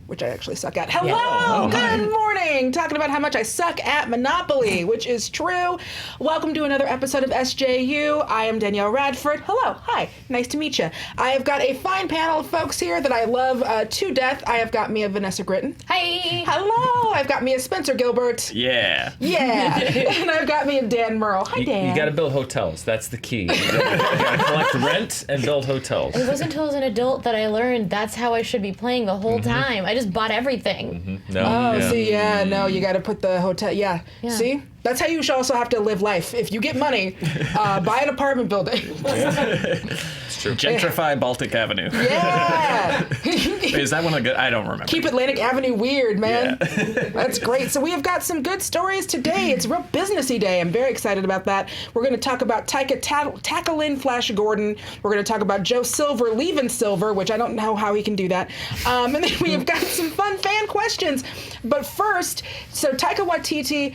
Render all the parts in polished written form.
which I actually suck at. Hello, good morning. Talking about how much I suck at Monopoly, which is true. Welcome to another episode of SJU. I am Danielle Radford. Hello, hi, nice to meet you. I have got a fine panel of folks here that I love to death. I have got me a Vanessa Gritton. Hi. Hello. I've got me a Spencer Gilbert. Yeah. Yeah. And I've got me a Dan Murrell. Hi, Dan. You got to build hotels. That's the key. You got to collect rent and build hotels. It wasn't until I was an adult that I learned that's how I should be playing the whole time. I just bought everything. No, you got to put the hotel. Yeah. See? That's how you should also have to live life. If you get money, buy an apartment building. It's true. Gentrify Baltic Avenue. Yeah. Is that one of the good? I don't remember. Keep Atlantic Avenue weird, man. Yeah. That's great. So we have got some good stories today. It's a real businessy day. I'm very excited about that. We're going to talk about Taika tackling Flash Gordon. We're going to talk about Joe Silver leaving Silver, which I don't know how he can do that. And then we have got some fun fan questions. But first, so Taika Waititi,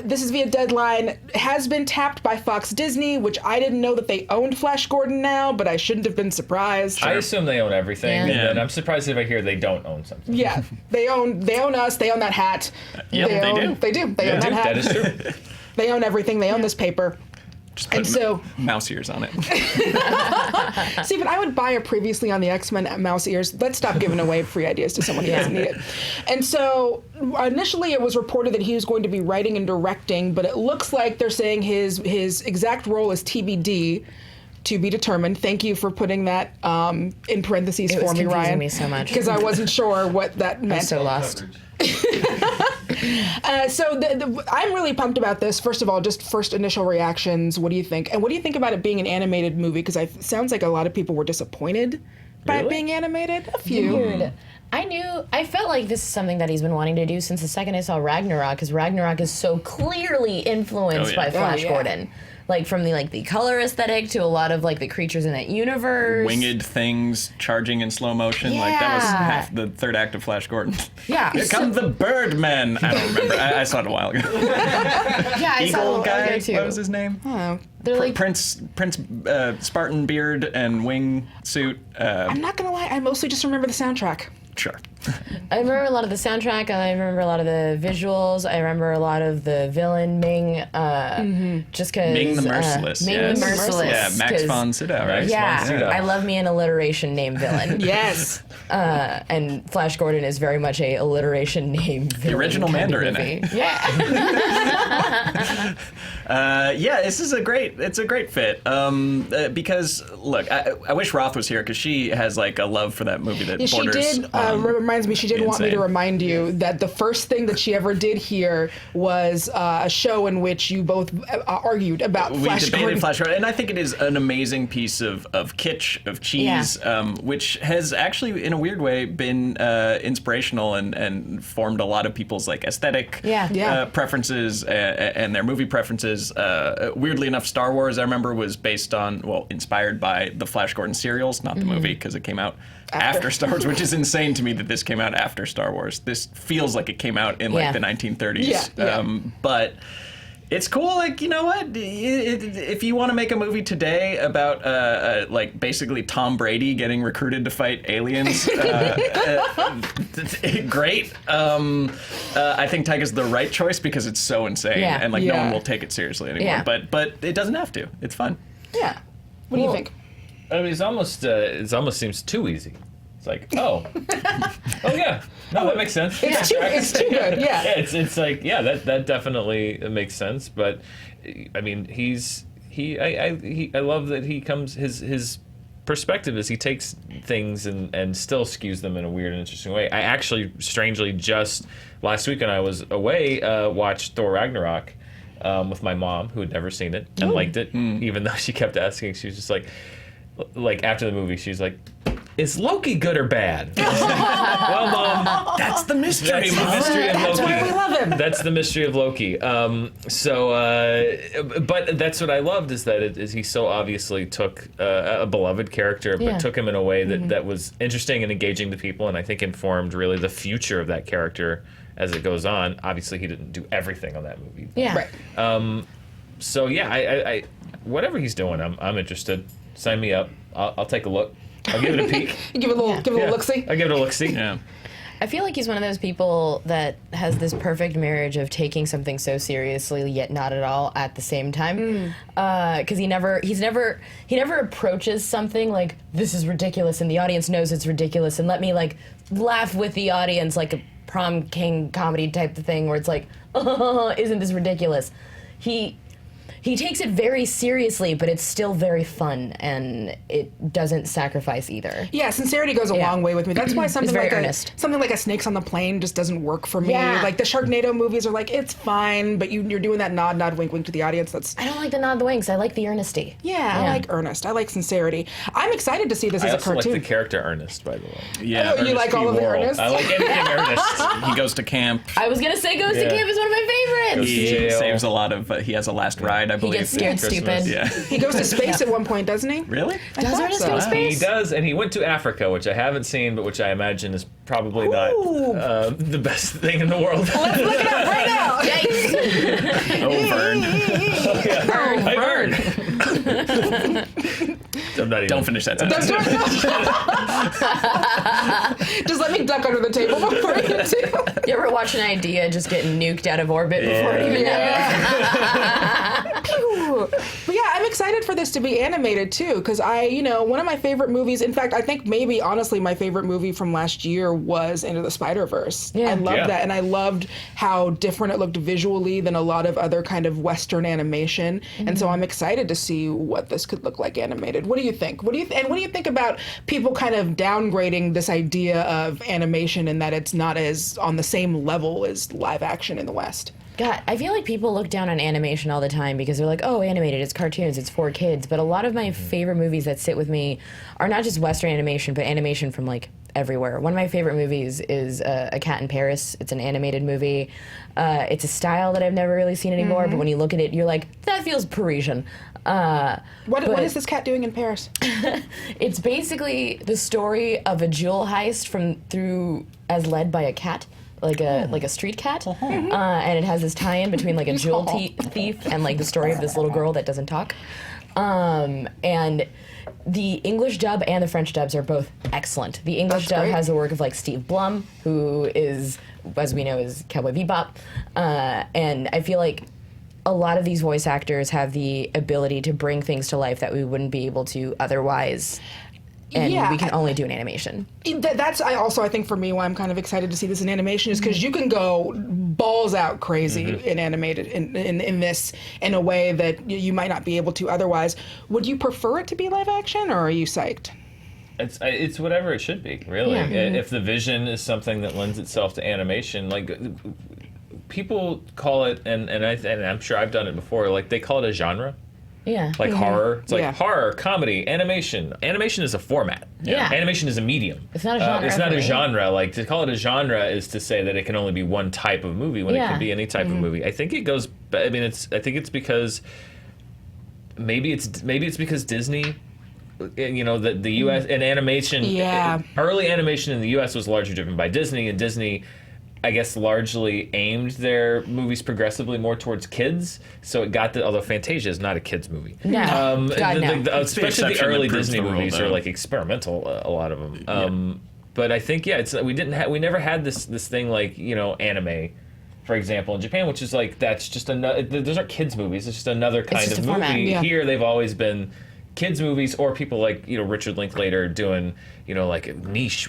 this is via Deadline, has been tapped by Fox Disney, which I didn't know that they owned Flash Gordon now, but I shouldn't have been surprised. I assume they own everything, Yeah. and I'm surprised if I hear they don't own something. Yeah, they own us. They own that hat. Yep, they do. They do. They own that hat. That is true. They own everything. They own this paper. Just put mouse ears on it. See, but I would buy a previously on the X-Men mouse ears. Let's stop giving away free ideas to someone who doesn't need it. And so initially it was reported that he was going to be writing and directing, but it looks like they're saying his exact role is TBD. To be determined. Thank you for putting that in parentheses for me, Ryan. It was confusing me so much. Because I wasn't sure what that meant. I'm so lost. I'm really pumped about this. First of all, just first initial reactions. What do you think? And what do you think about it being an animated movie? Because it sounds like a lot of people were disappointed by it being animated. A few. Weird. I felt like this is something that he's been wanting to do since the second I saw Ragnarok, because Ragnarok is so clearly influenced by Flash Gordon. Like from the color aesthetic to a lot of like the creatures in that universe. Winged things charging in slow motion. Like that was half the third act of Flash Gordon. Yeah. Here comes the Birdman. I don't remember. I saw it a while ago. Yeah, I saw it a Eagle while guy. ago too. What was his name? Oh. They're like Prince Spartan beard and wing suit. I'm not gonna lie. I mostly just remember the soundtrack. Sure. I remember a lot of the soundtrack. I remember a lot of the visuals. I remember a lot of the villain Ming. Just because Ming the Merciless. Ming yes. the Merciless. Yeah, Max von Sydow, right? Yeah, Von Sydow. I love me an alliteration name villain. Yes. And Flash Gordon is very much a alliteration name villain. The original kind of Mandarin. movie. Yeah. It's a great fit. Because look, I wish Roth was here because she has like a love for that movie that borders. She did. Reminds me, she did want me to insane. remind you that the first thing that she ever did here was a show in which you both argued about Flash We debated Gordon. Flash Gordon, and I think it is an amazing piece of kitsch, of cheese, which has actually, in a weird way, been inspirational and formed a lot of people's like aesthetic preferences and their movie preferences. Weirdly enough, Star Wars, I remember, was inspired by the Flash Gordon serials, not the movie, because it came out after Star Wars, which is insane to me that this came out after Star Wars. This feels like it came out in like the 1930s. But it's cool. Like, you know what? If you want to make a movie today about like basically Tom Brady getting recruited to fight aliens, great. I think Taika's the right choice because it's so insane and like no one will take it seriously anymore. Yeah. But it doesn't have to. It's fun. Yeah. What do you think? I mean, it almost seems too easy. It's like, oh yeah, no, that makes sense. It's too good. Yeah. It's like, yeah, that definitely makes sense. But I mean, I love that he comes his perspective is he takes things and still skews them in a weird and interesting way. I actually, strangely, just last week when I was away, watched Thor Ragnarok with my mom, who had never seen it and liked it, even though she kept asking. She was just like after the movie, she's like, is Loki good or bad? Well, Mom, that's the mystery. That's the mystery of Loki. That's why we love him. That's the mystery of Loki. But that's what I loved is that he so obviously took a beloved character, but took him in a way that was interesting and engaging to people, and I think informed really the future of that character as it goes on. Obviously, he didn't do everything on that movie. Yeah. Right. So yeah, I whatever he's doing, I'm interested. Sign me up. I'll take a look. I'll give it a peek. You give it a little look-see. I'll give it a look-see. Yeah. I feel like he's one of those people that has this perfect marriage of taking something so seriously yet not at all at the same time. Because he never approaches something like, this is ridiculous and the audience knows it's ridiculous and let me like laugh with the audience like a prom king comedy type of thing where it's like, oh, isn't this ridiculous? He takes it very seriously, but it's still very fun, and it doesn't sacrifice either. Yeah, sincerity goes a long way with me. That's why something like earnest. something like a Snakes on the Plane just doesn't work for me. Yeah. Like the Sharknado movies are like, it's fine, but you're doing that nod, wink, wink to the audience. I don't like the nod, the winks. I like the earnesty. Yeah, I like earnest. I like sincerity. I'm excited to see this as a cartoon. I also like the character Ernest, by the way. Yeah, you like all of the Ernest? I like anything Ernest. he goes to camp. I was gonna say Ghost to Camp is one of my favorites. He saves a lot of. He has a last ride, I believe. He gets scared stupid. Yeah. He goes to space at one point, doesn't he? Really? Does Ernest go to space? He does, and he went to Africa, which I haven't seen, but which I imagine is probably not the best thing in the world. Let's look it up right now. Yikes. Oh, Vern. I'm not even, Don't finish that sentence. Just let me duck under the table before you do. You ever watch an idea just get nuked out of orbit before it even But yeah, I'm excited for this to be animated too, because one of my favorite movies, in fact, I think maybe honestly my favorite movie from last year was Into the Spider-Verse. Yeah. I loved that, and I loved how different it looked visually than a lot of other kind of Western animation, and so I'm excited to see what this could look like animated. What do you think? What do you think about people kind of downgrading this idea of animation and that it's not as on the same level as live action in the West? God, I feel like people look down on animation all the time because they're like, oh, animated, it's cartoons, it's for kids. But a lot of my favorite movies that sit with me are not just Western animation, but animation from like everywhere. One of my favorite movies is A Cat in Paris. It's an animated movie. It's a style that I've never really seen anymore, but when you look at it, you're like, that feels Parisian. What is this cat doing in Paris? It's basically the story of a jewel heist as led by a cat. Like a street cat, and it has this tie-in between like a jewel thief and like the story of this little girl that doesn't talk. And the English dub and the French dubs are both excellent. The English dub has the work of like Steve Blum, who is, as we know, is Cowboy Bebop, and I feel like a lot of these voice actors have the ability to bring things to life that we wouldn't be able to otherwise. And we can only do an animation. That's I think for me why I'm kind of excited to see this in animation is because you can go balls out crazy in animated in this in a way that you might not be able to otherwise. Would you prefer it to be live action, or are you psyched? It's whatever it should be, really. Yeah. If the vision is something that lends itself to animation, like people call it, and I'm sure I've done it before. Like they call it a genre. Yeah. Like horror. It's like horror, comedy, animation. Animation is a format. Yeah. Animation is a medium. It's not a genre. It's not a genre. Like to call it a genre is to say that it can only be one type of movie when it can be any type of movie. I think it goes. I think it's because maybe it's because Disney. The U.S. and animation. Yeah. Early animation in the U.S. was largely driven by Disney, and Disney, I guess, largely aimed their movies progressively more towards kids. So it got although Fantasia is not a kids movie. No, Especially the early Disney movies are like experimental. A lot of them. But I think we never had this thing like anime, for example, in Japan, which is like that's just another. Those are kids movies. It's just another kind of movie. Format. Yeah. Here they've always been kids movies, or people like Richard Linklater doing like niche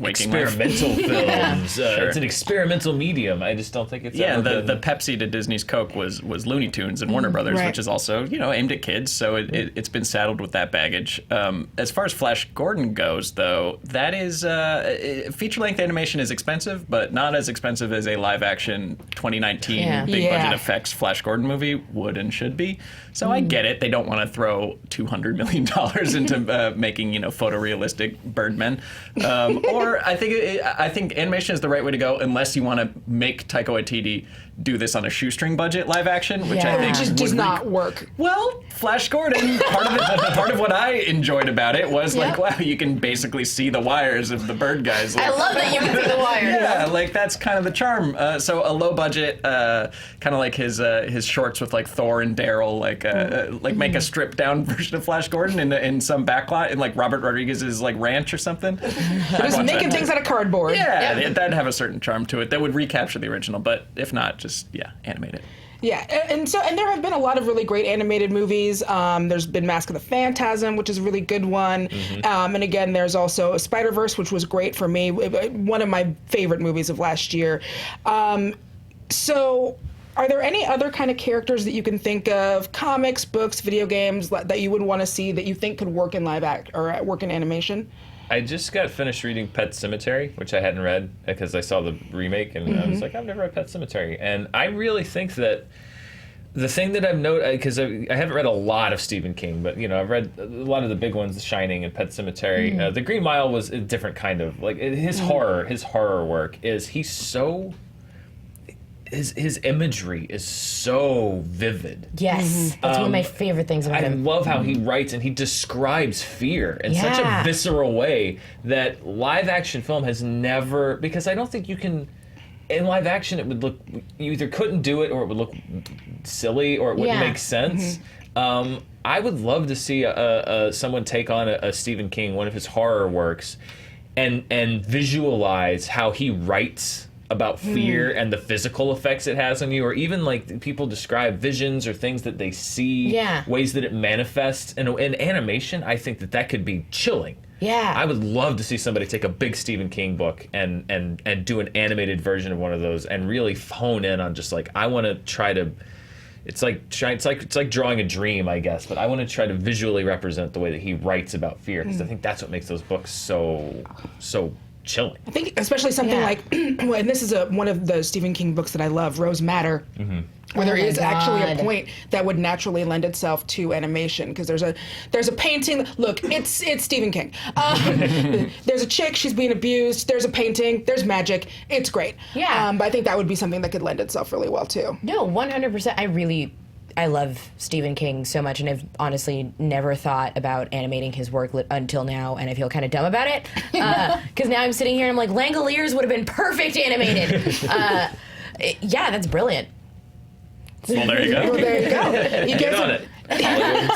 experimental films. Sure. It's an experimental medium. I just don't think it's the Pepsi to Disney's Coke was Looney Tunes and Warner Brothers, which is also aimed at kids. So it's been saddled with that baggage. As far as Flash Gordon goes, though, that is feature length animation is expensive, but not as expensive as a live action 2019 big budget effects Flash Gordon movie would and should be. So I get it. They don't want to throw $200 million into making photorealistic Birdmen, or I think animation is the right way to go unless you want to make Taika Waititi do this on a shoestring budget live action, which I think just does not work. Well, Flash Gordon, part of what I enjoyed about it was like, wow, you can basically see the wires of the bird guys. Like, I love that you can see the wires. Yeah, like that's kind of the charm. So a low budget, kind of like his shorts with like Thor and Daryl, like make a stripped down version of Flash Gordon in some backlot in like Robert Rodriguez's like ranch or something. Just making things out of cardboard. Yeah, that'd have a certain charm to it that would recapture the original, but if not, just animate it. Yeah, and there have been a lot of really great animated movies. There's been Mask of the Phantasm, which is a really good one. And again, there's also Spider-Verse, which was great for me. One of my favorite movies of last year. So are there any other kind of characters that you can think of, comics, books, video games, that you would want to see that you think could work in live act or work in animation? I just got finished reading Pet Sematary, which I hadn't read because I saw the remake, and I was like, I've never read Pet Sematary. And I really think that the thing that I've noted, because I haven't read a lot of Stephen King, but I've read a lot of the big ones, The Shining and Pet Sematary. The Green Mile was a different kind of, like, his horror work is, his imagery is so vivid. Yes, that's one of my favorite things about him. I love how he writes and he describes fear in such a visceral way that live action film has never, because I don't think you can, in live action it would look, you either couldn't do it or it would look silly or it wouldn't make sense. I would love to see someone take on a Stephen King, one of his horror works, and visualize how he writes about fear and the physical effects it has on you, or even like people describe visions or things that they see, ways that it manifests. And in animation, I think that could be chilling. Yeah. I would love to see somebody take a big Stephen King book and do an animated version of one of those and really hone in on just like, I want to try to, it's like drawing a dream, I guess, but I want to try to visually represent the way that he writes about fear, because I think that's what makes those books so chilling. I think especially something like, and this is one of the Stephen King books that I love, Rose Madder, where there is actually a point that would naturally lend itself to animation, because there's a painting. Look, it's Stephen King. There's a chick, she's being abused. There's a painting. There's magic. It's great. Yeah. But I think that would be something that could lend itself really well too. No, 100%. I love Stephen King so much, and I've honestly never thought about animating his work until now, and I feel kind of dumb about it. Because now I'm sitting here and I'm like, Langoliers would have been perfect animated. That's brilliant. Well, there you go. Well, there you go. You Get on it.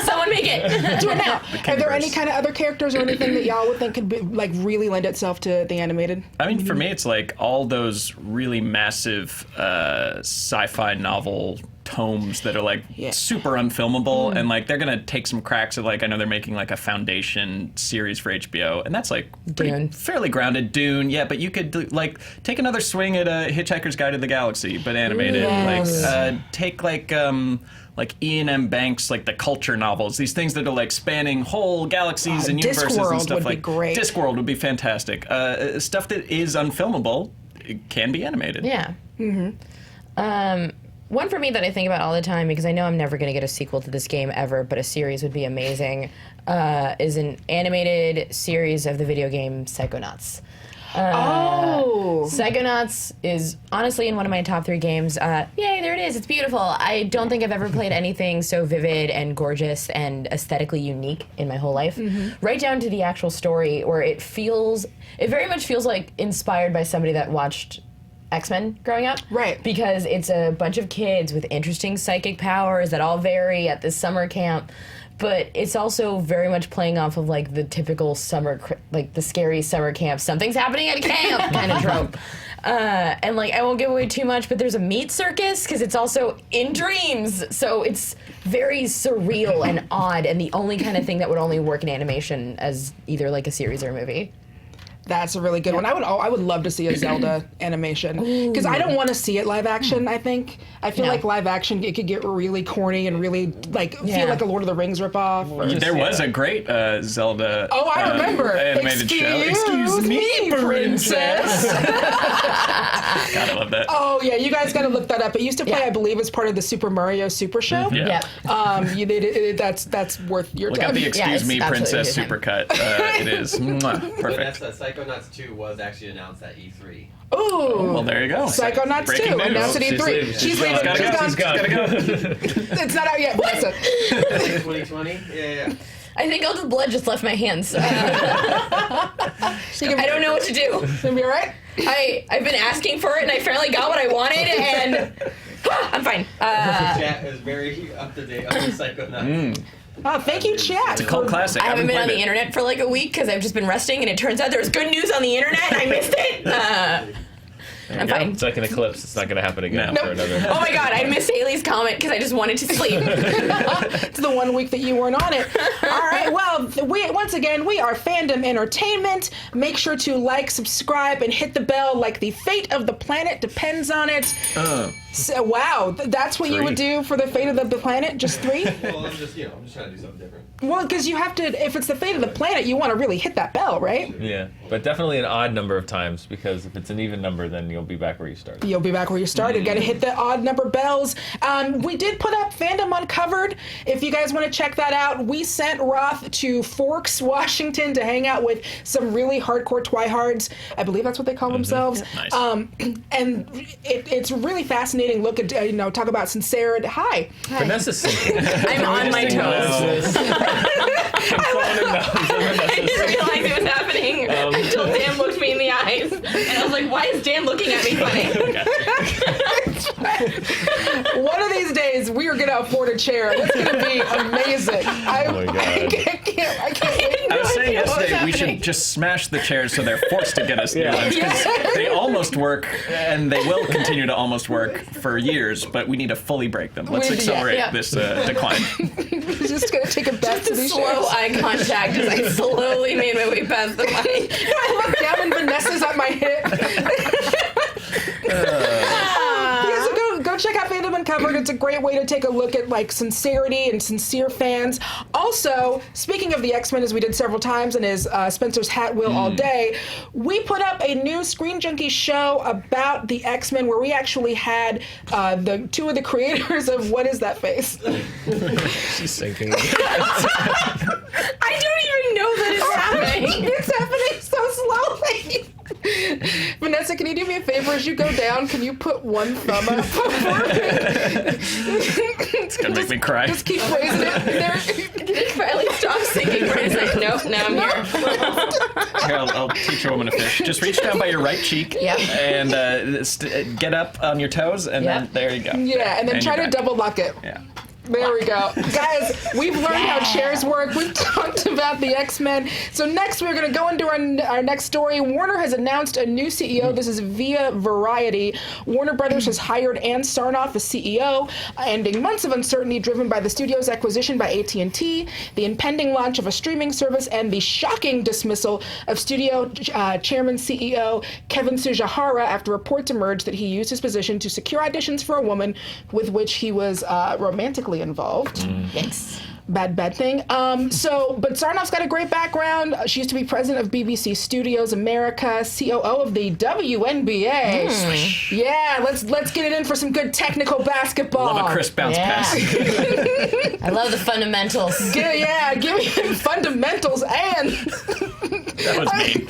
Someone make it. Do it now. Are there any kind of other characters or anything that y'all would think could be, like, really lend itself to the animated? I mean, for me, it's like all those really massive sci-fi novel tomes that are like super unfilmable, and like they're gonna take some cracks at, like, I know they're making like a Foundation series for HBO, and that's like fairly grounded. Dune, but you could like take another swing at a Hitchhiker's Guide to the Galaxy, but animated. Like take like Ian M. Banks, like the culture novels, these things that are like spanning whole galaxies and universes and stuff. Would be great. Discworld would be fantastic. Stuff that is unfilmable can be animated. Yeah. One for me that I think about all the time, because I know I'm never going to get a sequel to this game ever, but a series would be amazing, is an animated series of the video game Psychonauts. Psychonauts is honestly in one of my top 3 games. Yay, there it is. It's beautiful. I don't think I've ever played anything so vivid and gorgeous and aesthetically unique in my whole life. Right down to the actual story, where it very much feels like inspired by somebody that watched X-Men growing up. Right. Because it's a bunch of kids with interesting psychic powers that all vary at this summer camp. But it's also very much playing off of, like, the typical summer, like, the scary summer camp, something's happening at camp kind of trope. And, like, I won't give away too much, but there's a meat circus, because it's also in dreams. So it's very surreal and odd, and the only kind of thing that would only work in animation as either, like, a series or a movie. That's a really good one. I would love to see a Zelda animation, because I don't want to see it live action. I feel like live action, it could get really corny and really feel like a Lord of the Rings ripoff. There was a great Zelda. Oh, I remember. Animated show. Excuse me, princess. God, I love that. Oh yeah, you guys got to look that up. It used to play, I believe, as part of the Super Mario Super Show. That's worth your time. Look up the Excuse Me, Princess supercut. It is perfect. Vanessa, Psychonauts 2 was actually announced at E3. Ooh. Well, there you go. Psychonauts 2, announced at E3. She's leaving. She's Gotta go. It's not out yet, Vanessa. 2020? Yeah. I think all the blood just left my hands. I don't know what to do. Gonna be all right? I've been asking for it, and I finally got what I wanted, and I'm fine. Chat is very up to date on the Psychonauts. Oh, thank you, chat. It's a cult classic. I haven't been on the played it. internet for like a week because I've just been resting, and it turns out there was good news on the internet, and I missed it. I'm fine. It's like an eclipse. It's not going to happen again No. for another. Oh my god, I missed Haley's comment because I just wanted to sleep. It's the 1 week that you weren't on it. All right, well, we are Fandom Entertainment. Make sure to like, subscribe, and hit the bell like the fate of the planet depends on it. So, wow, that's what you would do for the fate of the planet? Just 3? Well, I'm just trying to do something different. Well, because you have to, if it's the fate of the planet, you want to really hit that bell, right? Yeah, but definitely an odd number of times, because if it's an even number, then you'll be back where you started. You'll be back where you started. Got to hit the odd number bells. We did put up Fandom Uncovered. If you guys want to check that out, we sent Roth to Forks, Washington to hang out with some really hardcore twihards. I believe that's what they call themselves. Nice. And it's really fascinating. Look at, talk about sincerity. Hi. Vanessa's sinking. I'm on my toes. I didn't realize it was happening until Dan looked me in the eyes. And I was like, why is Dan looking at me funny? One of these days, we are going to afford a chair. It's going to be amazing. Oh my God. I can't wait. I was saying idea what was yesterday we should happening. just smash the chairs so they're forced to get us new ones, because they almost work, and they will continue to almost work for years, but we need to fully break them. Let's accelerate this decline. We're just going to take a bet to these Slow chairs. eye contact as I slowly made my way past the mic. I look down and Vanessa's at my hip. Yeah, so go check out Fandom Uncovered. It's a great way to take a look at like sincerity and sincere fans. Also, speaking of the X-Men, as we did several times and as Spencer's hat will all day, we put up a new Screen Junkie show about the X-Men where we actually had the 2 of the creators of What Is That Face? She's sinking. I don't even know that it's happening. It's happening so slowly. Vanessa, can you do me a favor as you go down? Can you put one thumb up for me? It's gonna make me cry. Just keep raising it. There. It finally stopped sinking for a second. Nope, now I'm here. Here, I'll teach a woman to fish. Just reach down by your right cheek and get up on your toes, and then there you go. Yeah, and then try to you're back. double lock it. Yeah. There we go. Guys, we've learned how chairs work. We've talked about the X-Men. So next we're going to go into our next story. Warner has announced a new CEO. This is via Variety. Warner Brothers has hired Ann Sarnoff as CEO, ending months of uncertainty driven by the studio's acquisition by AT&T, the impending launch of a streaming service, and the shocking dismissal of studio chairman CEO Kevin Tsujihara after reports emerged that he used his position to secure auditions for a woman with which he was romantically involved. Thanks. Bad thing. But Sarnoff's got a great background. She used to be president of BBC Studios America, COO of the WNBA. Yeah, let's get it in for some good technical basketball. Love a crisp bounce pass. I love the fundamentals. Give me fundamentals and... That was mean.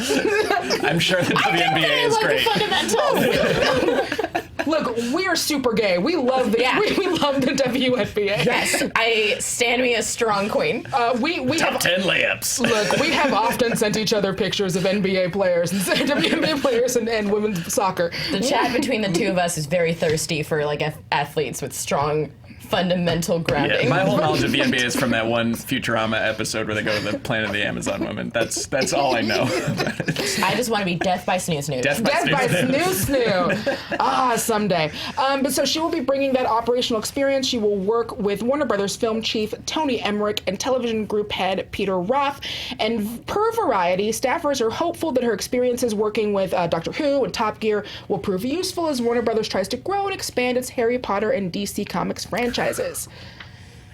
I'm sure the WNBA is great. Fundamentals. Look, we are super gay. We love the we love the WNBA. Yes, I stand me a strong queen. We Top have 10 layups. Look, we have often sent each other pictures of NBA players and WNBA players and women's soccer. The chat between the two of us is very thirsty for like athletes with strong fundamental grounding. Yeah, my whole knowledge of the NBA is from that one Futurama episode where they go to the planet of the Amazon women. That's all I know. I just want to be death by snoo snoo. Death by snoo. Someday. But so she will be bringing that operational experience. She will work with Warner Brothers film chief Tony Emmerich and television group head Peter Roth. And per Variety, staffers are hopeful that her experiences working with Doctor Who and Top Gear will prove useful as Warner Brothers tries to grow and expand its Harry Potter and DC Comics franchises. I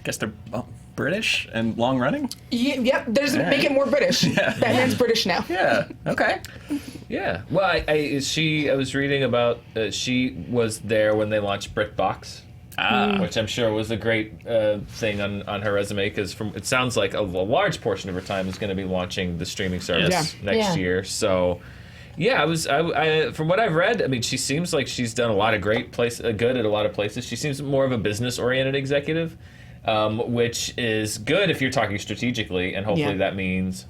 guess they're British and long running? Yep, make it more British. Yeah. Batman's British now. Yeah, okay. Yeah. Well, I was reading about she was there when they launched BritBox. which I'm sure was a great thing on her resume, because it sounds like a large portion of her time is going to be launching the streaming service next year. So, yeah, I from what I've read, I mean, she seems like she's done a lot of good at a lot of places. She seems more of a business-oriented executive, which is good if you're talking strategically, and hopefully that means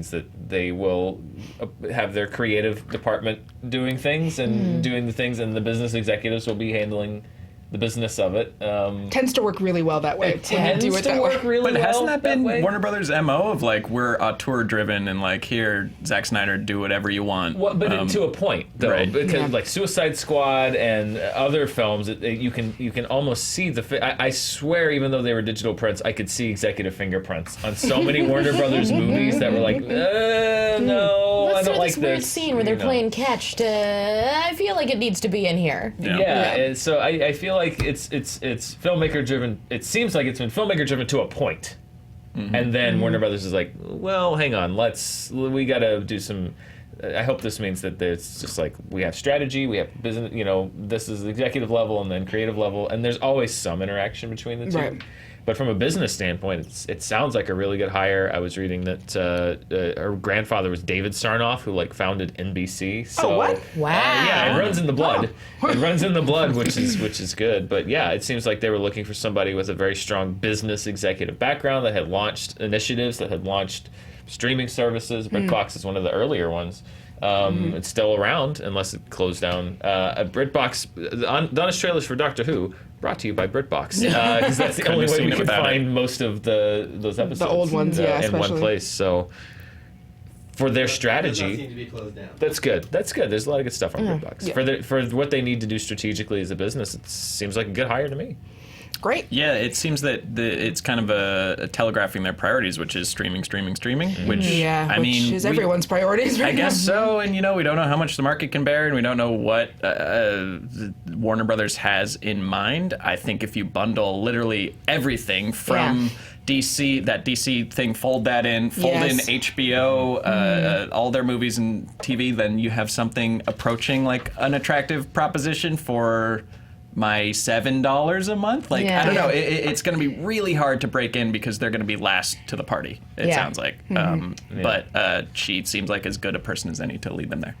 that they will have their creative department doing things and doing the things, and the business executives will be handling the business of it. Tends to work really well that way. It tends to work really well. But hasn't that been Warner Brothers' MO of like, we're auteur-driven and like, here, Zack Snyder, do whatever you want? Well, but to a point, though, right. because like Suicide Squad and other films, you can almost see I swear, even though they were digital prints, I could see executive fingerprints on so many Warner Brothers movies that were like, no, I don't like this. Weird scene where they're playing catch. I feel like it needs to be in here. Yeah. And so I feel like it's filmmaker driven. It seems like it's been filmmaker driven to a point. And then Warner Brothers is like, well, hang on, we got to do some. I hope this means that it's just like, we have strategy, we have business, this is the executive level and then creative level, and there's always some interaction between the two. Right. But from a business standpoint, it sounds like a really good hire. I was reading that her grandfather was David Sarnoff, who like founded NBC. So, what? Wow. Yeah, it runs in the blood. It runs in the blood, which is good. But yeah, it seems like they were looking for somebody with a very strong business executive background that had launched initiatives, that had launched streaming services. BritBox is one of the earlier ones. It's still around unless it closed down. BritBox, the honest trailers for Doctor Who, brought to you by BritBox, because that's the only way we can find most of those episodes. The old ones, in one place. So for their strategy, does not seem to be closed down. That's good. There's a lot of good stuff on BritBox. Yeah. For what they need to do strategically as a business, it seems like a good hire to me. Great. Yeah, it seems that it's kind of a telegraphing their priorities, which is streaming, which is everyone's priorities right I guess so, and we don't know how much the market can bear, and we don't know what Warner Brothers has in mind. I think if you bundle literally everything from DC, that DC thing, fold in HBO, all their movies and TV, then you have something approaching like an attractive proposition for my $7 a month. I don't know. It's going to be really hard to break in because they're going to be last to the party, it sounds like. But she seems like as good a person as any to lead them there.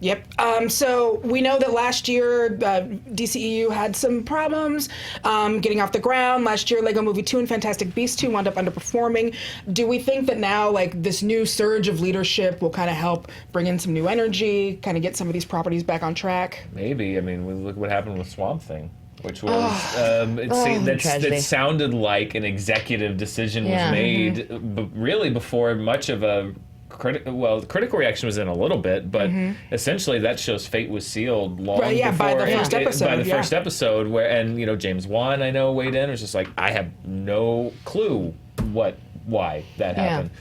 Yep. So we know that last year DCEU had some problems getting off the ground. Last year, Lego Movie 2 and Fantastic Beasts 2 wound up underperforming. Do we think that now, like, this new surge of leadership will kind of help bring in some new energy, kind of get some of these properties back on track? Maybe. I mean, look what happened with Swamp Thing, which was that sounded like an executive decision was made, really before much of a the critical reaction was in a little bit, but essentially that show's fate was sealed long before by the first episode. By the first episode, and James Wan, I know, weighed in. It was just like, I have no clue why that happened.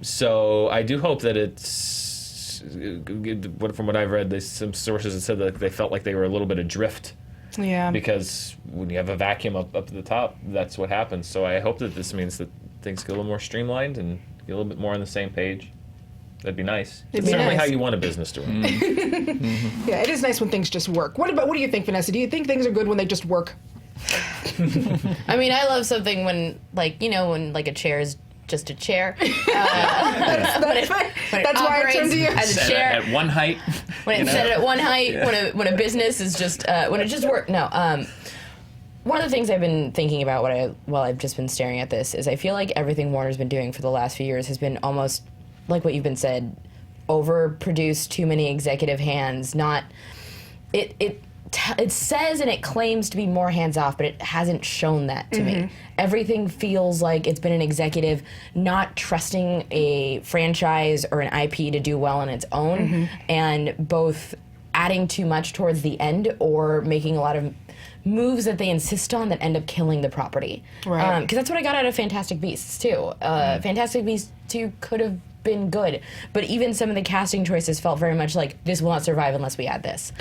So I do hope that it's, from what I've read, some sources have said that they felt like they were a little bit adrift. Yeah. Because when you have a vacuum up at the top, that's what happens. So I hope that this means that things get a little more streamlined and get a little bit more on the same page. That'd be nice. It's certainly how you want a business to run. Yeah, it is nice when things just work. What do you think, Vanessa? Do you think things are good when they just work? I mean, I love something when a chair is just a chair. That's why I turned to you. As a chair at one height. When it's set at one height. When a business is just when it just works. No. One of the things I've been thinking about while I've just been staring at this is I feel like everything Warner's been doing for the last few years has been almost like what you've been said, overproduced, too many executive hands. It says and it claims to be more hands off, but it hasn't shown that to me. Everything feels like it's been an executive not trusting a franchise or an IP to do well on its own, and both adding too much towards the end or making a lot of moves that they insist on that end up killing the property. Right. Because that's what I got out of Fantastic Beasts, too. Fantastic Beasts 2 could have been good, but even some of the casting choices felt very much like, this will not survive unless we add this.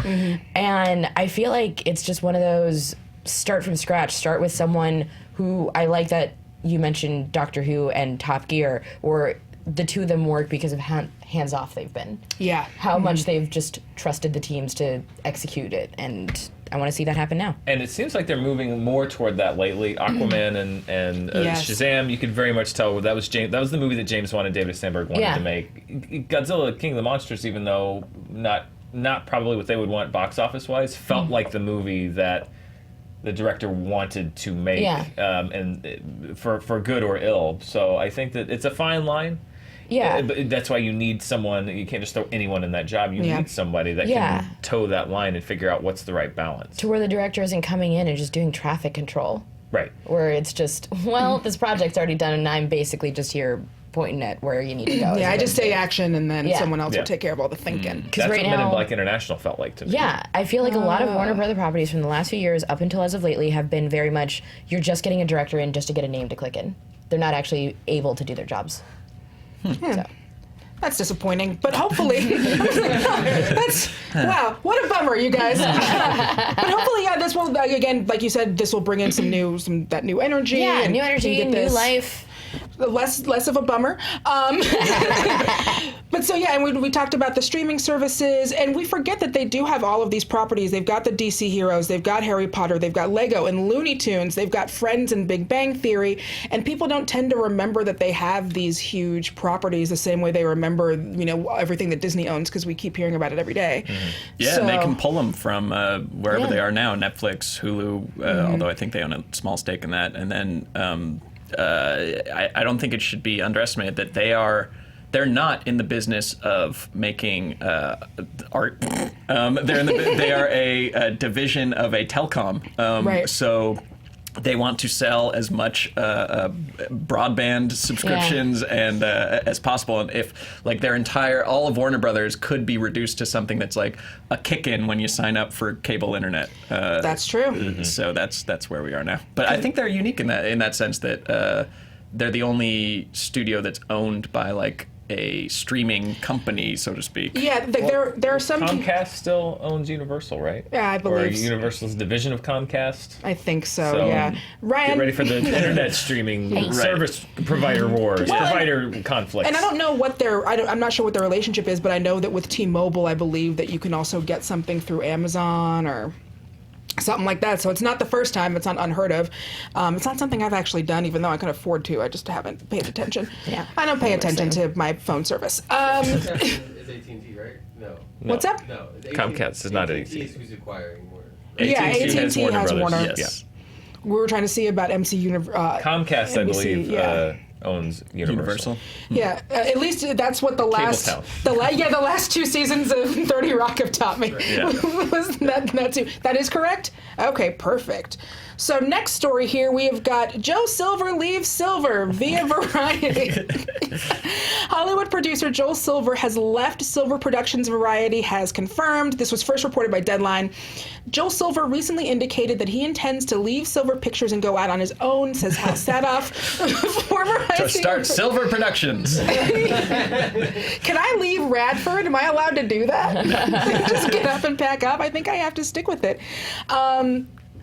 And I feel like it's just one of those start from scratch, start with someone who, I like that you mentioned Doctor Who and Top Gear, where the two of them work because of how hands-off they've been. Yeah. How much they've just trusted the teams to execute it, and I want to see that happen now. And it seems like they're moving more toward that lately. Aquaman and Yes. Shazam, you could very much tell that was the movie that James Wan and David Sandberg wanted to make. Godzilla, King of the Monsters, even though not probably what they would want box office wise, felt like the movie that the director wanted to make, and for good or ill. So I think that it's a fine line. Yeah. But that's why you need someone. You can't just throw anyone in that job. You need somebody that can toe that line and figure out what's the right balance. To where the director isn't coming in and just doing traffic control. Right. Where it's just, well, this project's already done and I'm basically just here pointing at where you need to go. Yeah, I just say action and then someone else will take care of all the thinking. That's right what Men in now- Black International felt like to me. Yeah, I feel like a lot of Warner Brother properties from the last few years up until as of lately have been very much, you're just getting a director in just to get a name to click in. They're not actually able to do their jobs. So. That's disappointing, but hopefully, wow, what a bummer, you guys. But hopefully, this will again, like you said, this will bring in some that new energy. Yeah, and new energy, get new this life. Less of a bummer. But so yeah, and we talked about the streaming services, and we forget that they do have all of these properties. They've got the DC heroes, they've got Harry Potter, they've got Lego and Looney Tunes, they've got Friends and Big Bang Theory, and people don't tend to remember that they have these huge properties the same way they remember, everything that Disney owns, because we keep hearing about it every day. Mm-hmm. Yeah, and they can pull them from wherever they are now, Netflix, Hulu, although I think they own a small stake in that, and then I don't think it should be underestimated that they're not in the business of making art. They are a division of a telecom. Right. So they want to sell as much broadband subscriptions and as possible. And if all of Warner Brothers could be reduced to something that's like a kick-in when you sign up for cable internet. That's true. Mm-hmm. So that's where we are now. But I think they're unique in that sense that they're the only studio that's owned by a streaming company, so to speak. Yeah, there are some. Comcast still owns Universal, right? Yeah, I believe. Or Universal's division of Comcast. I think so. Yeah. Ryan, get ready for the internet streaming service provider wars, provider conflicts. And I don't know what I'm not sure what their relationship is, but I know that with T-Mobile, I believe that you can also get something through Amazon or something like that. So it's not the first time. It's not unheard of. It's not something I've actually done, even though I could afford to. I just haven't paid attention. Yeah. I don't pay attention to my phone service. It's AT&T, right? No. What's up? No. Comcast is not AT&T. AT&T. is who's acquiring Warner. Yeah, AT&T has Warner. Yes. We were trying to see about Comcast, NBC, I believe, owns Universal. Yeah, at least that's what the last Cabletown. the last two seasons of 30 Rock have taught me. Yeah. Was that too? That is correct? Okay, perfect. So next story here, we have got Joe Silver leaves Silver via Variety. Hollywood producer Joel Silver has left Silver Productions. Variety has confirmed. This was first reported by Deadline. Joel Silver recently indicated that he intends to leave Silver Pictures and go out on his own, says Hal Sadoff. To start Silver Productions. Can I leave Radford? Am I allowed to do that? Just get up and pack up? I think I have to stick with it.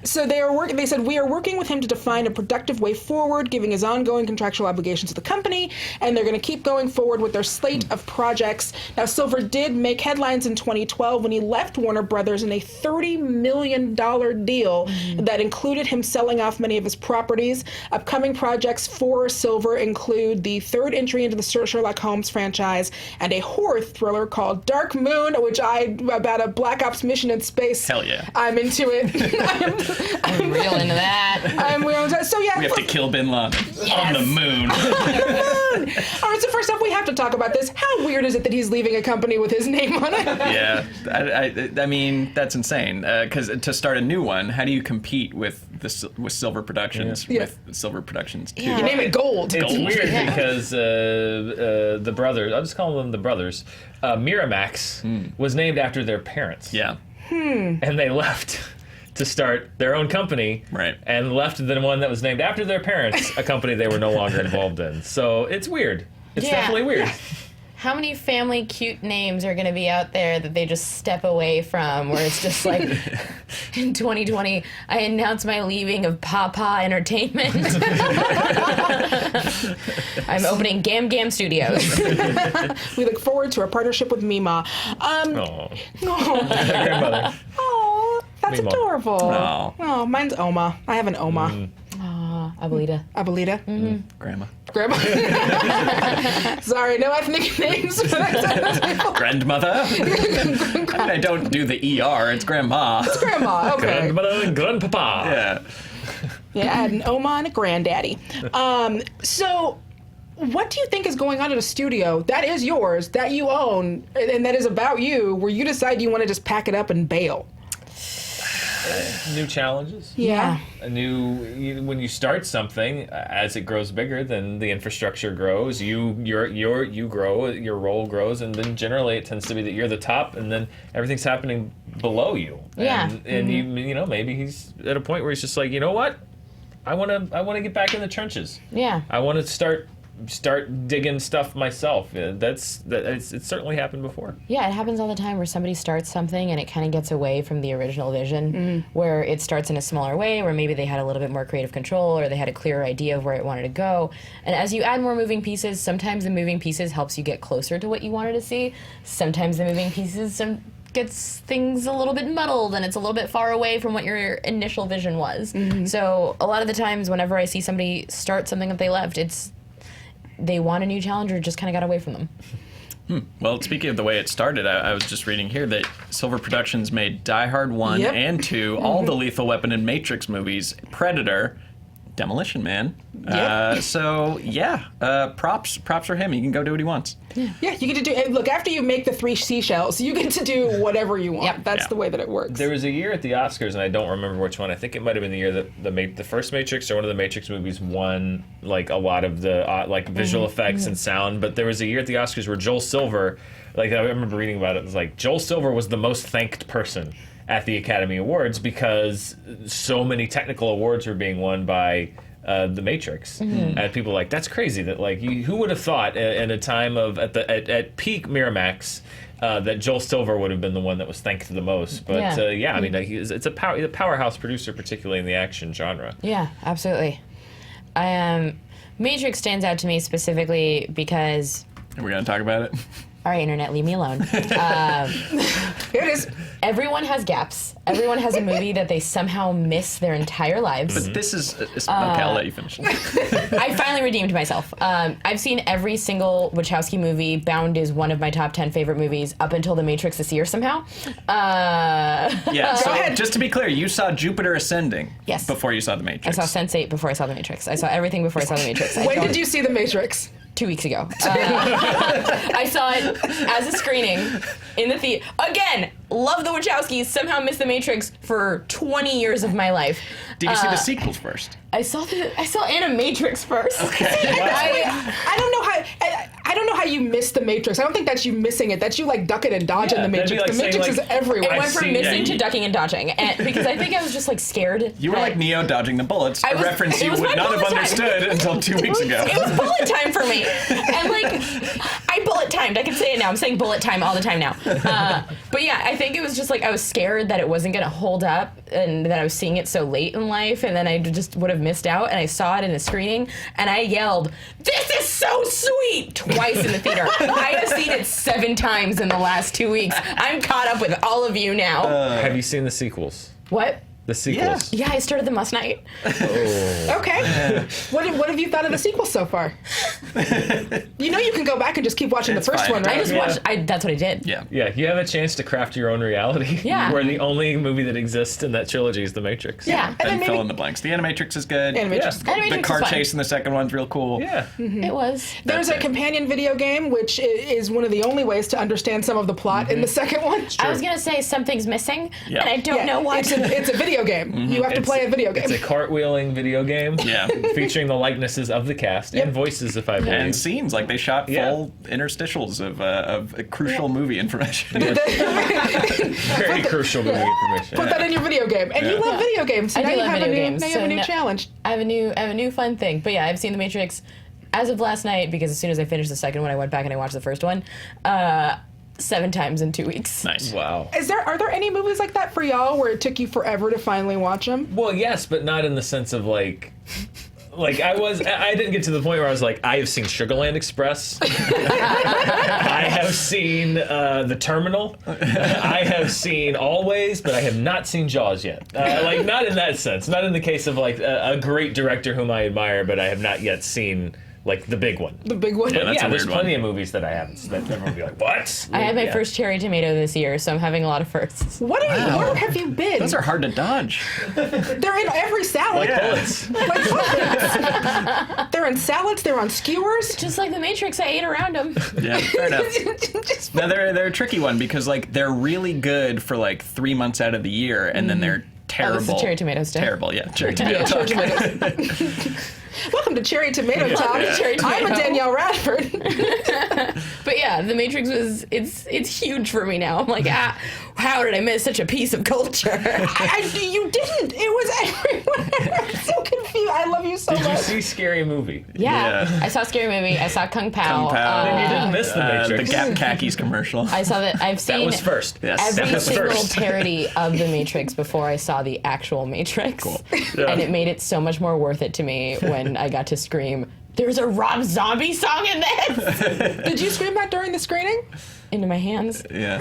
So they said, we are working with him to define a productive way forward, giving his ongoing contractual obligations to the company, and they're going to keep going forward with their slate of projects. Now, Silver did make headlines in 2012 when he left Warner Brothers in a $30 million deal that included him selling off many of his properties. Upcoming projects for Silver include the third entry into the Sherlock Holmes franchise and a horror thriller called Dark Moon, about a Black Ops mission in space. Hell yeah. I'm into it. I'm real into that. I'm real into that. So yeah, We have to kill Bin Laden on the moon. All right, so first up, we have to talk about this. How weird is it that he's leaving a company with his name on it? Yeah, I mean that's insane. Because to start a new one, how do you compete with Silver Productions with Silver Productions 2? You name it Gold. It's weird because the brothers, I'll just call them the brothers, Miramax was named after their parents. Yeah. And they left to start their own company, right? And left the one that was named after their parents, a company they were no longer involved in. So it's weird. It's definitely weird. How many family cute names are going to be out there that they just step away from, where it's just like, in 2020, I announced my leaving of Papa Entertainment. I'm opening Gam Gam Studios. We look forward to a partnership with Mima. Grandmother. Oh, that's adorable. Oh, mine's Oma. I have an Oma. Abuelita. Abuelita. Grandma. Sorry, no ethnic names. Grandmother. I don't do the ER. It's grandma. It's grandma. Okay. Grandmother and grandpapa. Yeah. Yeah, I had an Oma and a granddaddy. So, what do you think is going on at a studio that is yours, that you own, and that is about you, where you decide you want to just pack it up and bail? New challenges. Yeah. When you start something, as it grows bigger, then the infrastructure grows. You grow, your role grows, and then generally it tends to be that you're the top, and then everything's happening below you. Yeah. And you know, maybe he's at a point where he's just like, you know what, I want to get back in the trenches. Yeah. I want to start digging stuff myself. It's certainly happened before. Yeah, it happens all the time where somebody starts something and it kind of gets away from the original vision, where it starts in a smaller way, where maybe they had a little bit more creative control or they had a clearer idea of where it wanted to go. And as you add more moving pieces, sometimes the moving pieces helps you get closer to what you wanted to see. Sometimes the moving pieces gets things a little bit muddled and it's a little bit far away from what your initial vision was. So a lot of the times whenever I see somebody start something that they left, they want a new challenge or just kind of got away from them. Well, speaking of the way it started, I was just reading here that Silver Productions made Die Hard 1 and 2, all the Lethal Weapon and Matrix movies, Predator, Demolition Man. Props for him. He can go do what he wants. Yeah, you get to do. And look, after you make the 3 seashells, you get to do whatever you want. That's the way that it works. There was a year at the Oscars, and I don't remember which one. I think it might have been the year that the first Matrix or one of the Matrix movies won like a lot of the visual effects and sound. But there was a year at the Oscars where Joel Silver, I remember reading about it. It was like Joel Silver was the most thanked person at the Academy Awards because so many technical awards were being won by The Matrix, and people were like, that's crazy. That who would have thought in a time of at peak Miramax that Joel Silver would have been the one that was thanked the most. But I mean, he's a powerhouse producer, particularly in the action genre. Yeah, absolutely. Matrix stands out to me specifically because. Are we gonna talk about it? All right, internet, leave me alone. Here it is. Everyone has gaps. Everyone has a movie that they somehow miss their entire lives. But this is okay. I'll let you finish. I finally redeemed myself. I've seen every single Wachowski movie. Bound is one of my top 10 favorite movies up until The Matrix this year somehow. So just to be clear, you saw Jupiter Ascending before you saw The Matrix. I saw Sense8 before I saw The Matrix. I saw everything before I saw The Matrix. When did you see The Matrix? 2 weeks ago. I saw it as a screening in the theater. Again, love the Wachowskis, somehow missed The Matrix for 20 years of my life. Did you see the sequels first? I saw Animatrix first. Okay. I don't know how you missed The Matrix. I don't think that's you missing it. That's you ducking and dodging The Matrix. The Matrix is everywhere. It went from missing to ducking and dodging, because I think I was just scared. You were like Neo dodging the bullets, a reference you would not have understood until 2 weeks ago. It was bullet time for me. And I bullet timed. I can say it now. I'm saying bullet time all the time now. But yeah, I think it was just I was scared that it wasn't going to hold up and that I was seeing it so late in life and then I just would have missed out. And I saw it in a screening and I yelled, "This is so sweet!" twice in the theater. I have seen it 7 times in the last 2 weeks. I'm caught up with all of you now. Have you seen the sequels? What? The sequels. Yeah, I started them last night. Oh. Okay. What have you thought of the sequels so far? You can go back and just keep watching the first one, right? I just watched. That's what I did. Yeah. Yeah, you have a chance to craft your own reality. Yeah. Where the only movie that exists in that trilogy is The Matrix. Yeah. And fill in the blanks. The Animatrix is good. Animatrix is good. The car chase in the second one's real cool. Yeah. It was. There's a companion video game, which is one of the only ways to understand some of the plot in the second one. I was going to say something's missing, and I don't know what. It's a video game. You have to play a video game. It's a cartwheeling video game. Yeah. Featuring the likenesses of the cast and voices, if I believe. And scenes. They shot full interstitials of crucial movie information. Very crucial movie information. Put that in your video game. And you love video games. So I now do you love have video a new, games. now you have a new challenge. I have a new fun thing. But yeah, I've seen The Matrix as of last night because as soon as I finished the second one, I went back and I watched the first one 7 times in 2 weeks. Nice. Wow. Are there any movies like that for y'all where it took you forever to finally watch them? Well, yes, but not in the sense of Like I didn't get to the point where I was like, I have seen Sugarland Express. I have seen The Terminal. I have seen Always, but I have not seen Jaws yet. Like, not in that sense. Not in the case of like a great director whom I admire, but I have not yet seen like the big one. The big one. Yeah, There's plenty of movies that I haven't. That everyone will be like, what? I had my first cherry tomato this year, so I'm having a lot of firsts. Where have you been? Those are hard to dodge. They're in every salad. Like bullets. Like bullets. They're in salads. They're on skewers. Just like the Matrix, I ate around them. Yeah, fair enough. Now they're a tricky one because like they're really good for like 3 months out of the year, and then they're terrible. Oh, this is cherry tomato stuff. Terrible, yeah. Cherry tomato Yeah, talk. cherry tomatoes. Welcome to Cherry Tomato Talk. Cherry I'm a tomato. Danielle Radford. But yeah, the Matrix it's huge for me now. I'm like, how did I miss such a piece of culture? You didn't. It was everywhere. I'm so confused. I love you so Did you much. see Scary Movie? Yeah. Yeah. I saw Scary Movie. I saw Kung Pao. Kung Pao. Then you didn't miss the The Matrix. Gap Khakis commercial. I saw that. I've seen That was first. Yes. every That was single first. parody of the Matrix before I saw the actual Matrix. Cool. And it made it so much more worth it to me when I got to scream, "There's a Rob Zombie song in this!" Did you scream that during the screening? Into my hands. Yeah.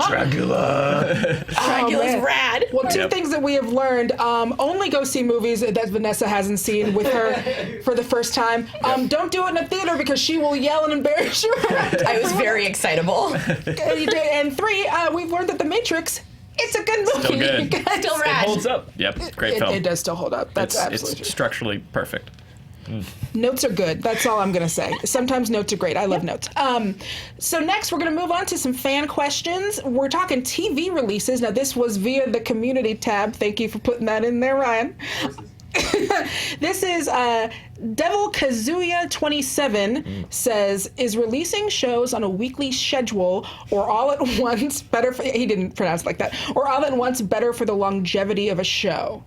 Dracula. Dracula's man. rad. Well, two Yep. things that we have learned. Only go see movies that Vanessa hasn't seen with her for the first time. Don't do it in a theater because she will yell and embarrass you. I was very excitable. And three, we've learned that The Matrix, it's a good movie. Still good. You guys. Still It rad. holds up. Yep. Great film. It does still hold up. That's absolutely It's true. structurally perfect. Notes are good. That's all I'm going to say. Sometimes notes are great. I love notes. So next, we're going to move on to some fan questions. We're talking TV releases. Now, this was via the community tab. Thank you for putting that in there, Ryan. This is Devil Kazuya 27 says, is releasing shows on a weekly schedule or all at once better for, he didn't pronounce it like that, or all at once better for the longevity of a show?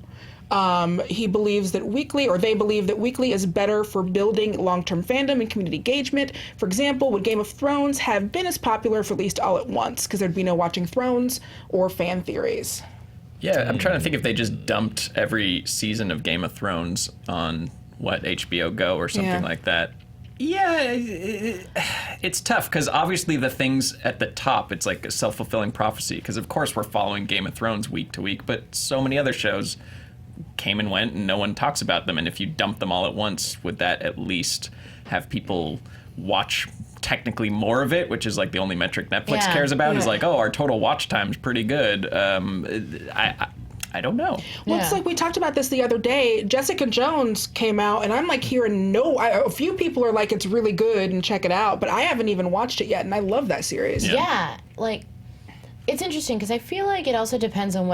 He believes that weekly, or they believe that weekly is better for building long-term fandom and community engagement. For example, would Game of Thrones have been as popular if released all at once? Because there'd be no watching Thrones or fan theories. Yeah, I'm trying to think if they just dumped every season of Game of Thrones on, HBO Go or something like that. Yeah, it's tough because obviously the things at the top, it's like a self-fulfilling prophecy because of course we're following Game of Thrones week to week, but so many other shows came and went and no one talks about them. And if you dump them all at once, would that at least have people watch technically more of it, which is like the only metric Netflix cares about is like, oh, our total watch time's pretty good. I don't know. Well, it's like we talked about this the other day. Jessica Jones came out, and I'm like hearing a few people are like, it's really good and check it out, but I haven't even watched it yet, and I love that series. Yeah, like, it's interesting because I feel like it also depends on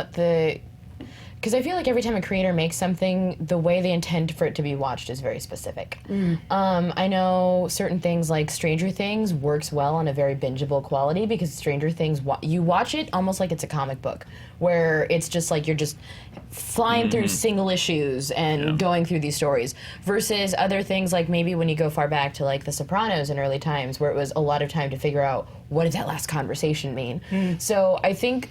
because I feel like every time a creator makes something, the way they intend for it to be watched is very specific. I know certain things like Stranger Things works well on a very bingeable quality because Stranger Things, you watch it almost like it's a comic book, where it's just like you're just flying through single issues and going through these stories, versus other things like maybe when you go far back to like The Sopranos in early times, where it was a lot of time to figure out what did that last conversation mean. So I think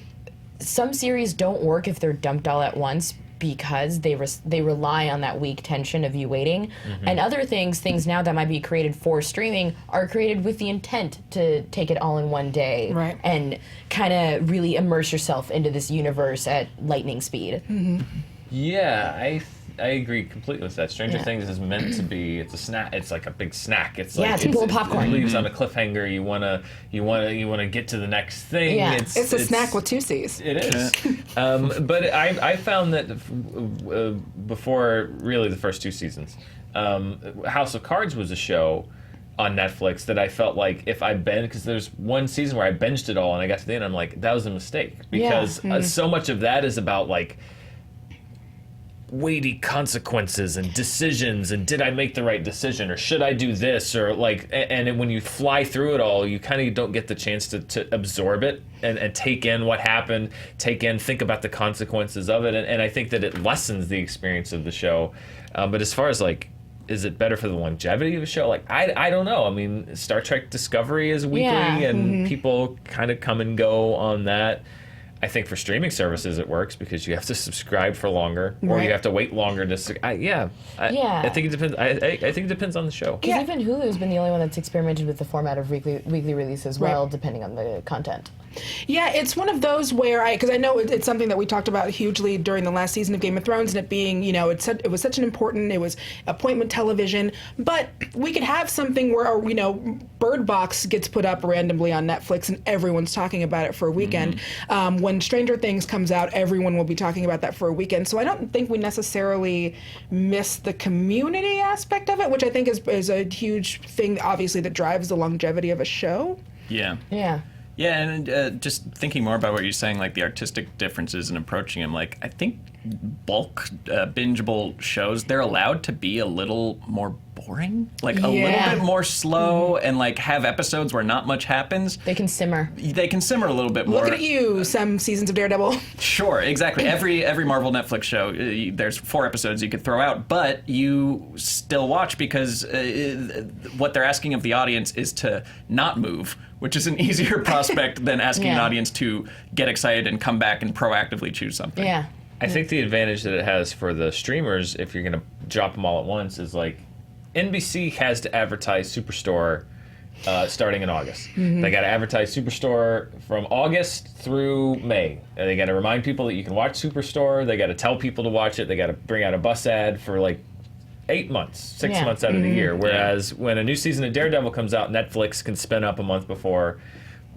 some series don't work if they're dumped all at once because they rely on that weak tension of you waiting. And other things now that might be created for streaming are created with the intent to take it all in one day and kind of really immerse yourself into this universe at lightning speed. Yeah, I agree completely with that. Stranger Things is meant to be. It's a snack. It's like a big snack. It's like it's a bowl of popcorn. It leaves on a cliffhanger. You wanna get to the next thing. Yeah. It's a snack with two C's. It is. But I found that before really the first two seasons, House of Cards was a show on Netflix that I felt like if I because there's one season where I binged it all and I got to the end, I'm like, that was a mistake because so much of that is about like weighty consequences and decisions and did I make the right decision or should I do this or like and when you fly through it all you kind of don't get the chance to absorb it and take in what happened, think about the consequences of it, and I think that it lessens the experience of the show. But as far as like is it better for the longevity of a show? Like I don't know. I mean, Star Trek Discovery is weekly and people kind of come and go on that. I think for streaming services it works because you have to subscribe for longer, or Right. you have to wait longer to. I think it depends. I think it depends on the show. Because even Hulu's been the only one that's experimented with the format of weekly release as well, depending on the content. Yeah, it's one of those where because I know it's something that we talked about hugely during the last season of Game of Thrones, and it being, it was such an important, it was appointment television, but we could have something where, Bird Box gets put up randomly on Netflix and everyone's talking about it for a weekend. When Stranger Things comes out, everyone will be talking about that for a weekend. So I don't think we necessarily miss the community aspect of it, which I think is a huge thing, obviously, that drives the longevity of a show. Yeah. Yeah. Yeah, and just thinking more about what you're saying, like the artistic differences in approaching them, like I think bulk bingeable shows, they're allowed to be a little more boring, like a little bit more slow, and like have episodes where not much happens. They can simmer. They can simmer a little bit more. Looking at you, some seasons of Daredevil. Sure, exactly. Every Marvel Netflix show, there's 4 episodes you could throw out, but you still watch because what they're asking of the audience is to not move, which is an easier prospect than asking an audience to get excited and come back and proactively choose something. Yeah. I think the advantage that it has for the streamers, if you're going to drop them all at once, is like NBC has to advertise Superstore starting in August. They got to advertise Superstore from August through May. And they got to remind people that you can watch Superstore. They got to tell people to watch it. They got to bring out a bus ad for like 8 months, 6 months out of the year. Whereas when a new season of Daredevil comes out, Netflix can spin up a month before.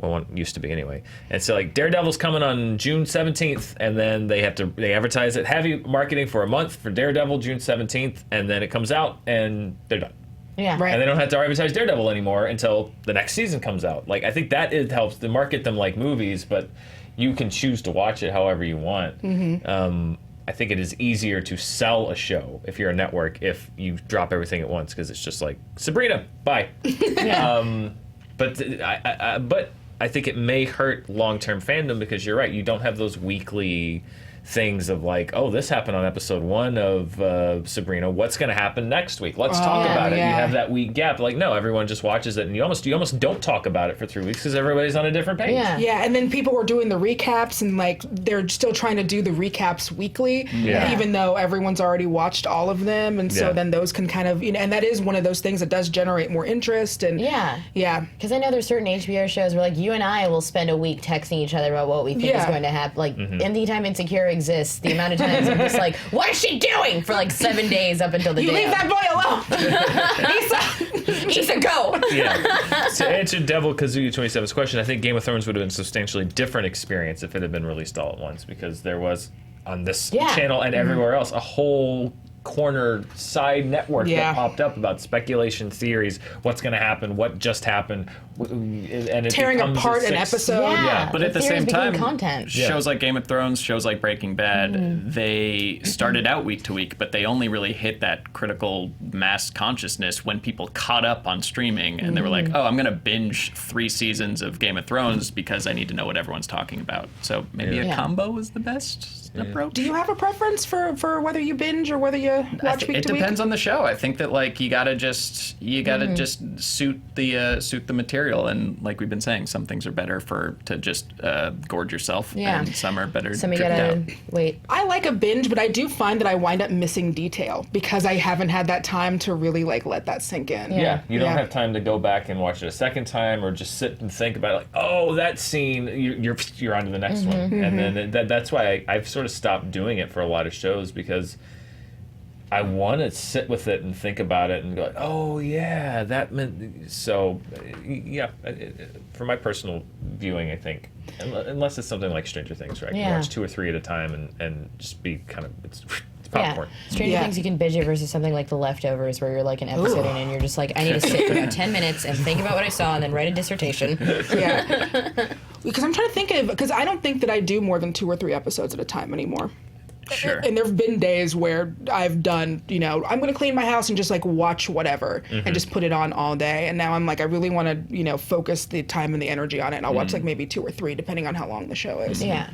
Well, one used to be anyway. And so like Daredevil's coming on June 17th, and then they advertise it, heavy marketing for a month for Daredevil June 17th, and then it comes out and they're done. Yeah. Right. And they don't have to advertise Daredevil anymore until the next season comes out. Like I think that it helps to market them like movies, but you can choose to watch it however you want. I think it is easier to sell a show if you're a network if you drop everything at once, because it's just like Sabrina, bye. But I think it may hurt long-term fandom because you're right. You don't have those weekly things of like, oh, this happened on episode 1 of Sabrina. What's going to happen next week? Let's talk about it. You have that week gap. Like, no, everyone just watches it, and you almost don't talk about it for 3 weeks because everybody's on a different page. Yeah, and then people were doing the recaps, and like they're still trying to do the recaps weekly, even though everyone's already watched all of them, and so then those can kind of, and that is one of those things that does generate more interest. And because I know there's certain HBO shows where like you and I will spend a week texting each other about what we think is going to happen. Like Anytime Insecure exists, the amount of times I'm just like, what is she doing for like 7 days up until the day. You leave that boy alone. Issa, go. Yeah. To answer Devil Kazooie 27's question, I think Game of Thrones would have been a substantially different experience if it had been released all at once, because there was on this channel and everywhere else a whole corner side network that popped up about speculation theories, what's going to happen, what just happened, and it tearing apart an episode. But at the same time, content. Shows like Game of Thrones, shows like Breaking Bad, they started out week to week, but they only really hit that critical mass consciousness when people caught up on streaming, and they were like, oh, I'm going to binge 3 seasons of Game of Thrones because I need to know what everyone's talking about. So maybe a combo is the best approach. Do you have a preference for whether you binge or whether you watch week to week? It depends on the show. I think that like you gotta just suit the material, and like we've been saying, some things are better to just gorge yourself, and some are better. Some you gotta wait. I like a binge, but I do find that I wind up missing detail because I haven't had that time to really like let that sink in. Yeah, you don't have time to go back and watch it a second time, or just sit and think about it. Like, oh, that scene, you're on to the next one, and then that's why I've sort of stopped doing it for a lot of shows, because I want to sit with it and think about it and go, oh yeah, that meant so. Yeah, for my personal viewing, I think, unless it's something like Stranger Things, right? You can watch 2 or 3 at a time and just be kind of it's popcorn. Stranger Things you can binge it versus something like The Leftovers, where you're like an episode in and you're just like, I need to sit for 10 minutes and think about what I saw and then write a dissertation. Because I'm trying to think of, because I don't think that I do more than 2 or 3 episodes at a time anymore. Sure. And there have been days where I've done, I'm going to clean my house and just like watch whatever and just put it on all day. And now I'm like, I really want to, focus the time and the energy on it. And I'll watch like maybe 2 or 3, depending on how long the show is. Yeah.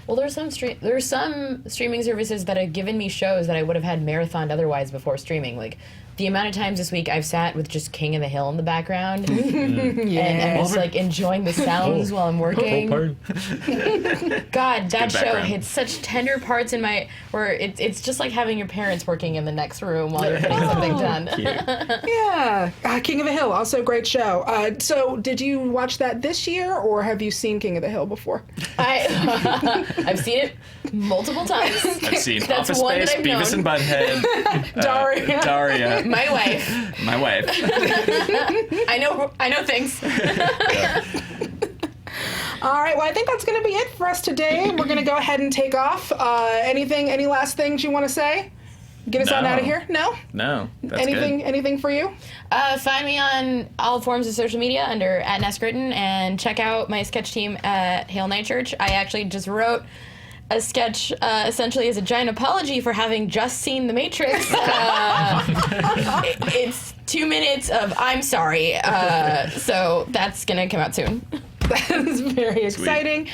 Well, there's some streaming services that have given me shows that I would have had marathoned otherwise before streaming. Like the amount of times this week I've sat with just King of the Hill in the background and just like enjoying the sounds while I'm working. God, that show hits such tender parts in my where it's just like having your parents working in the next room while you're getting something done. Yeah, King of the Hill, also a great show. So did you watch that this year, or have you seen King of the Hill before? I've seen it multiple times. I've seen That's Office one Space, that I've Beavis and Butthead, Daria. My wife. My wife. I know things. All right, well, I think that's going to be it for us today. We're going to go ahead and take off. Any last things you want to say? Get us on out of here? No? No. That's Anything for you? Find me on all forms of social media under @Gritton, and check out my sketch team at Hail Night Church. I actually just wrote a sketch essentially as a giant apology for having just seen The Matrix. It's 2 minutes of I'm sorry. So that's going to come out soon. That is very exciting.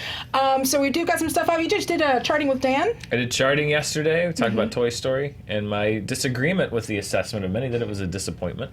So we do got some stuff up. You just did charting with Dan. I did charting yesterday. We talked about Toy Story and my disagreement with the assessment of many that it was a disappointment.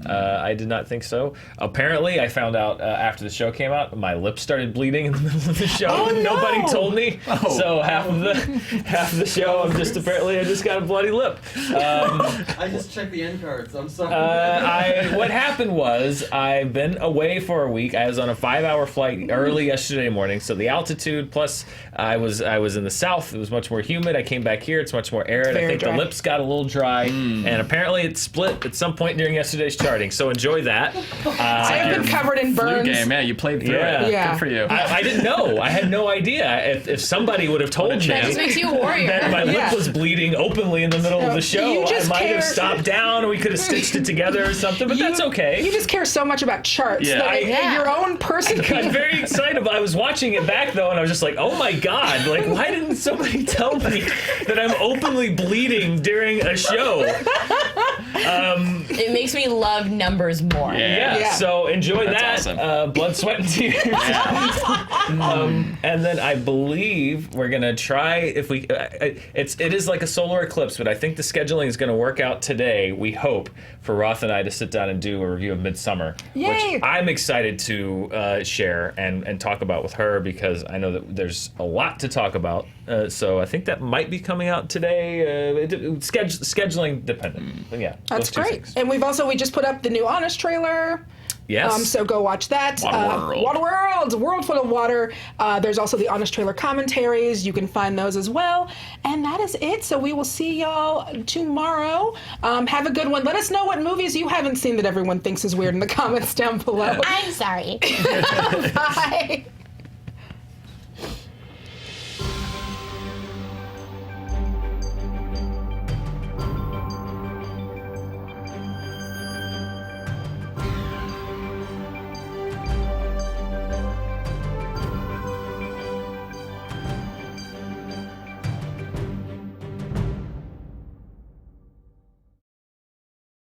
I did not think so. Apparently, I found out after the show came out, my lip started bleeding in the middle of the show. Oh, no. Nobody told me. So half of the show, I just got a bloody lip. I just checked the end cards. I'm sorry. What happened was I've been away for a week. I was on a 5-hour flight early yesterday morning. So the altitude plus I was in the south. It was much more humid. I came back here. It's much more arid. I think the lips got a little dry, and apparently it split at some point during yesterday's charting. So enjoy that. I have been covered in burns. Flu game, yeah, you played through it. Yeah. Good for you. I didn't know. I had no idea. If somebody would have told me That just makes you a warrior. that my lip was bleeding openly in the middle of the show, You I just might have care- stopped down and we could have stitched it together or something, but that's okay. You just care so much about charts. Yeah. That your own person. I'm very excited. I was watching it back though, and I was just like, "Oh my god! Like, why didn't somebody tell me that I'm openly bleeding during a show?" It makes me love numbers more. Yeah. So enjoy That's that. awesome. Blood, sweat, and tears. And then I believe we're gonna try if we. It is like a solar eclipse, but I think the scheduling is gonna work out today. We hope for Roth and I to sit down and do a review of Midsummer, Yay. which I'm excited to share and talk about with her because I know that there's a lot to talk about. So I think that might be coming out today. Scheduling dependent. But yeah, That's those two great. things. And we just put up the new Honest trailer. Yes. So go watch that. Waterworld. Waterworld, World Full of Water. There's also the Honest Trailer commentaries. You can find those as well. And that is it. So we will see y'all tomorrow. Have a good one. Let us know what movies you haven't seen that everyone thinks is weird in the comments down below. I'm sorry. Bye.